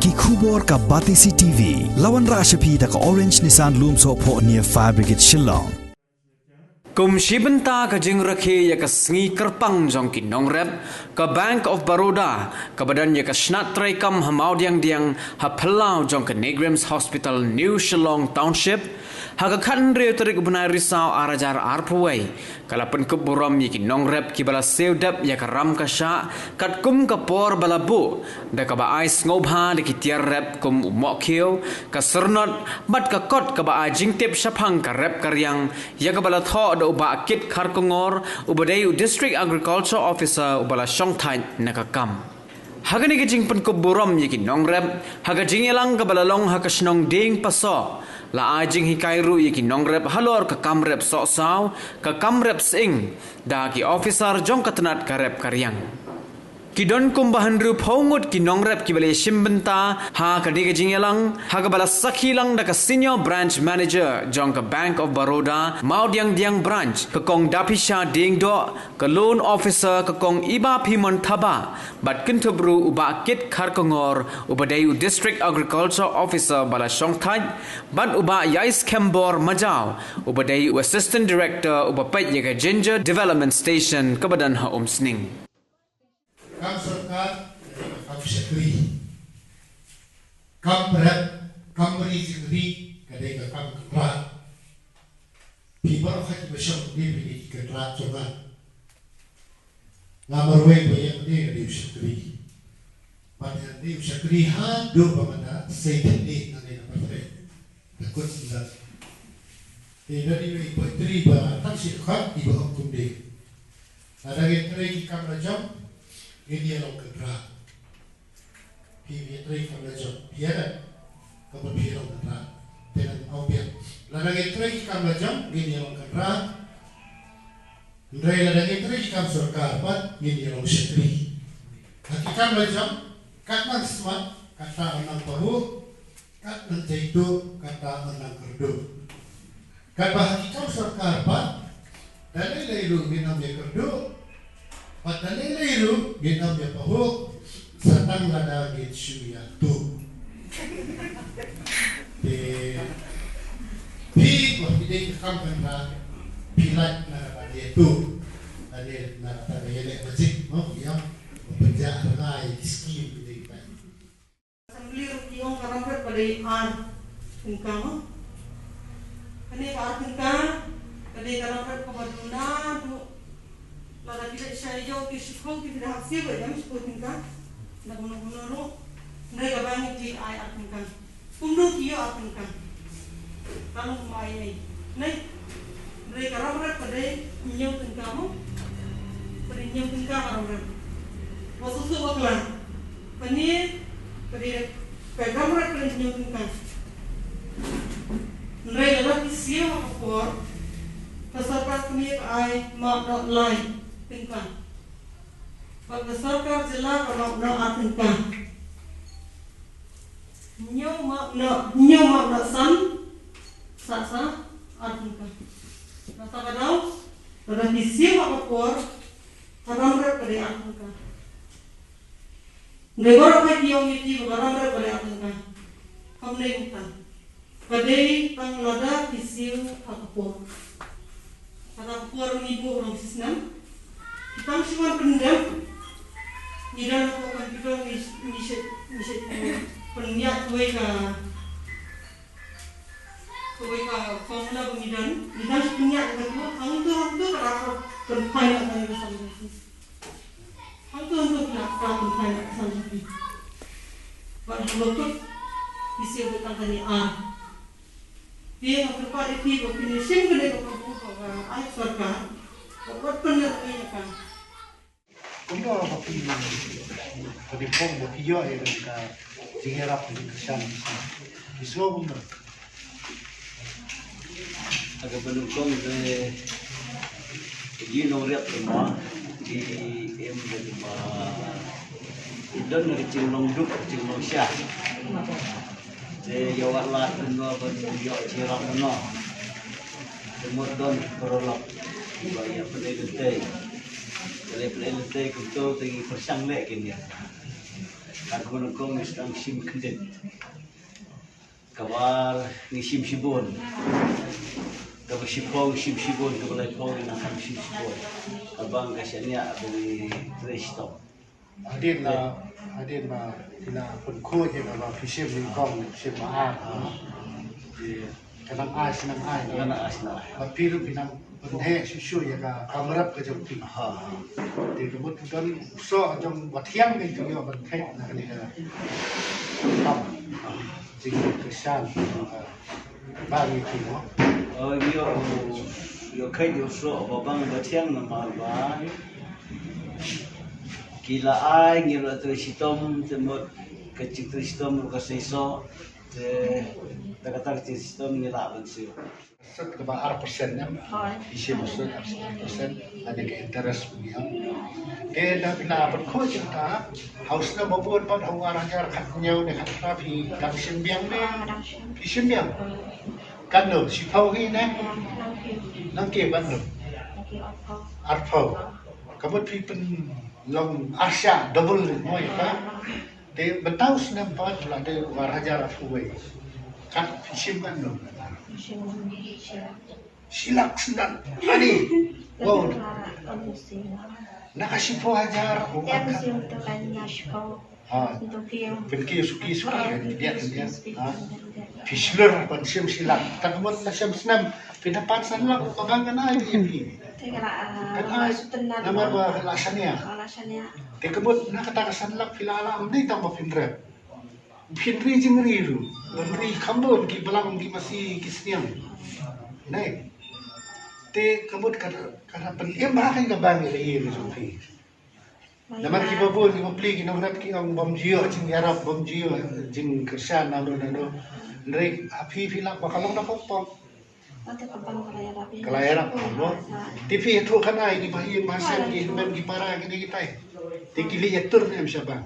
ki khubor ka Batisi TV lawan ra shapi da ka Orange Nissan Lumso pho near Fire Brigade Shillong kum shibenta ka jing rakhe ya ka sngi kerpang jong ki Nongrep ka Bank of Baroda ka badan ya ka snat trai kam hamau diang ha phalau jong ka Nongrep Hospital New Shillong Township ha ka khan re tarik bunai risau arajar arpuai kala pen kuburam ya ki Nongrep ki bala Siew dap ya ka ram ka sha kat kum ka por bala bu da ka ba ai Sngewbha de ki Tiar rep kum mokhiu ka sernot bat ka kot ka ba ai jingtep shaphang ka rep karyang ya ka bala tho uba kit kharkongor ubadai district agriculture officer ubala shongthai nakakam hagani ke jingpan ko borom yiki Nongrep haga jingelang ka balalong hakasnong ding paso la ajing hikairu yiki Nongrep halor ka kamrep so saw ka kamrep sing da ki officer jong katnat ka rep karyang Kidon kumbahan ru phongut ki Nongrep ki bale shimbenta ha kadiga jingelang ha ka bala sakhilang da ka senior branch manager jong ka Bank of Baroda Maudiang branch ka kong dapisha ding do ka loan officer ka kong iba phimon thaba bat kintubru uba kit kharkongor ubadai district agriculture officer bala shongthai bat uba yais kembor majau ubadai assistant director uba pait yaga ginger development station kabadan ha umsning Kam sarkar, kam sekri, kam berat, kam berizikri, kadang kam kerat. People hati bersama dia beri kerat coba. Lamar way banyak dia di sekri. Pada di sekri ha dua pemanda seitan ni nanti dapat saya. Takut tidak. Tidak di petri bah tak sihat di bawah hukum dia. Ada yang teri kam rajam. Ini yang kedua, ini trik kami jom, biar kamu biar kedua, dengan awbian. Ladang trik kami jom, ini yang kedua. Ladang trik kami surga apa, ini yang setri. Hati kami jom, kata semua, kata anak bahu, kata jaitu, kata anak kerdu. Kata hati kami surga apa, dan ini lu minum yang kerdu. Padahal itu ginam ya pahuk satang lada gitu ya tu. Pi waktu dia kampen lah pilat nara dia tu, ada nara dia lek macik mau yang bekerja rai skim gitu kan. Assembly rupiah karang pada ar tingkang, ini ar tingkang, pada karang kemaduna tu. Pada kita saya jauh di sekolah kita dah hasil berjam sekolah tingkat, nak guna ro, mereka banyak di air tingkat, kumdu kia tingkat, kalau mai ni, mereka ramai pada nyau tingkat mu, pada nyau tingkat ramai, waktu tu waklan, pani pada ramai pada nyau tingkat, mereka dah Siew apa, terserah kami air mak nak lain. Tingkang. Pada sarkar jela kalau nak tingkang. Nyo mak san sasa tingkang. Nata kadau pada Siew apa por kadang pada tingkang. Negara kai tiong itu kadang pada tingkang. Hamne tingkang. Pada tang lada Siew apa por. Kadang por ibu orang Islam. Kita semua pendam, di dalam kokan kita misi penyiap kuika formula pemidan, di dalam penyiap kita hantu kerap penpai nak kami bersama ini, hantu kerap penpai nak bersama ini. Pada lokot isi betang kani dia yang terpakai di bawah sim kedai bawah air sarkar. What benar ini kan? Kamu apa pilih? Tapi pun berpijak ya mereka tinggalap di kesan di semua benda. Agak pendukung dari Nongrep semua di dari Idon dari Cilong Duk, Cilong Syah. Di Jawa Selatan dua berdua Cirang Meno. Kemudian berolak. Bayar pelai lentai, pelai lentai kita tinggi persang lek kini. Aku nongkrong di sedang sim Khuid. Kabar ni sim Sibon. Kabar sipong sim Sibon kabar pong ni nakam sim Sibon. Abang kasihnya dari Tristok. Adin ma tina pun Khuid yang apa fisim lingkong fisim mahal. Di kanang senang Kana asna. Mapiru pinang penhe susu ya ka kamerap ke jempi. Di kebut kan so jom batiang ke tu yo penhe na kali ka. Tam. Jadi kesan bagi tu no. Yo kai yo so babang batiang nama ba. Kila ai ngira Tristom temut kecik Tristom kasih so. Kata Tristom ngira bensu. Set ke ba 4% ya. Isi maksud 4% ada ke interest punya. Dia dah bila berkut kita haus na mabuat pan awar jar katnya ne kat pi dang simbiang ne. Pi simbiang. Kan no si phau hi ne. Nang ke ban no. Arphau. Kabut pi pen long Asia double moi ka. Dia betaus na pan la de war hajar afuai. Kat pi simbiang no. Silak sendan. Ani. Wow. Nakasipo hajar. Pergi suki dia. Fischler pan sim silak. Takmut na sim senam. Pinapat sanlak pagangan ay ini. Nama ba lasanya. Tekebut nakatakasan lak filala amdi tamba finrep. Finri jingriru. Finri kambon ki belang ki masih kisniam. Naik. Te kebut karena peniem bahkan ke bang ini sufi. Nama ki babon ki beli ki Nongrep ki ang bomjio jing Arab bomjio jing kersan nado. Nrek api filak bakalong na pokpok. Kelayaran, TV itu kan ini bahaya masa di rumah di para gini kita. Tikili atur ni macam bang.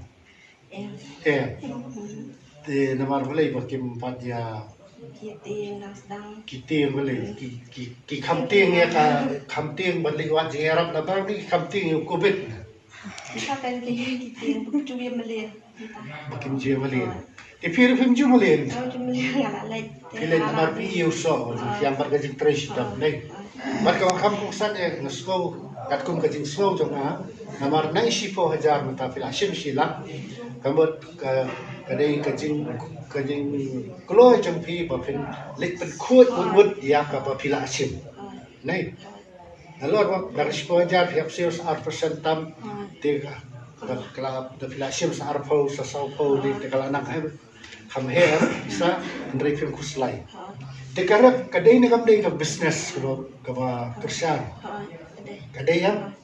Di nomor boleh pakai empat ya. Kita boleh ki kamting ya kamting balik wajib Arab nabang ni kamting yang Covid. Kita kan kita cuma melihat. Makin jauh balik. Tapi film cuma balik. Cuma lihat. Kailan naman piyo so, yang bergajing trace dam nih. Mereka kampung sana ngesko, katkum gajing slow jonga, namar 94,000 mata filasim sila, kambut kadai gajing kloy jong pi bapin lik pen Khuid wud ya ka filasim. Nih. Lalu dari 10,000 fiap sales 4% tam tiga kalau filasim sa arpau sa saupau di kalanang kamher bisa menerima film kuslai. Dekarap kadai ni kamdai ka business kalau kerja. Kadai yang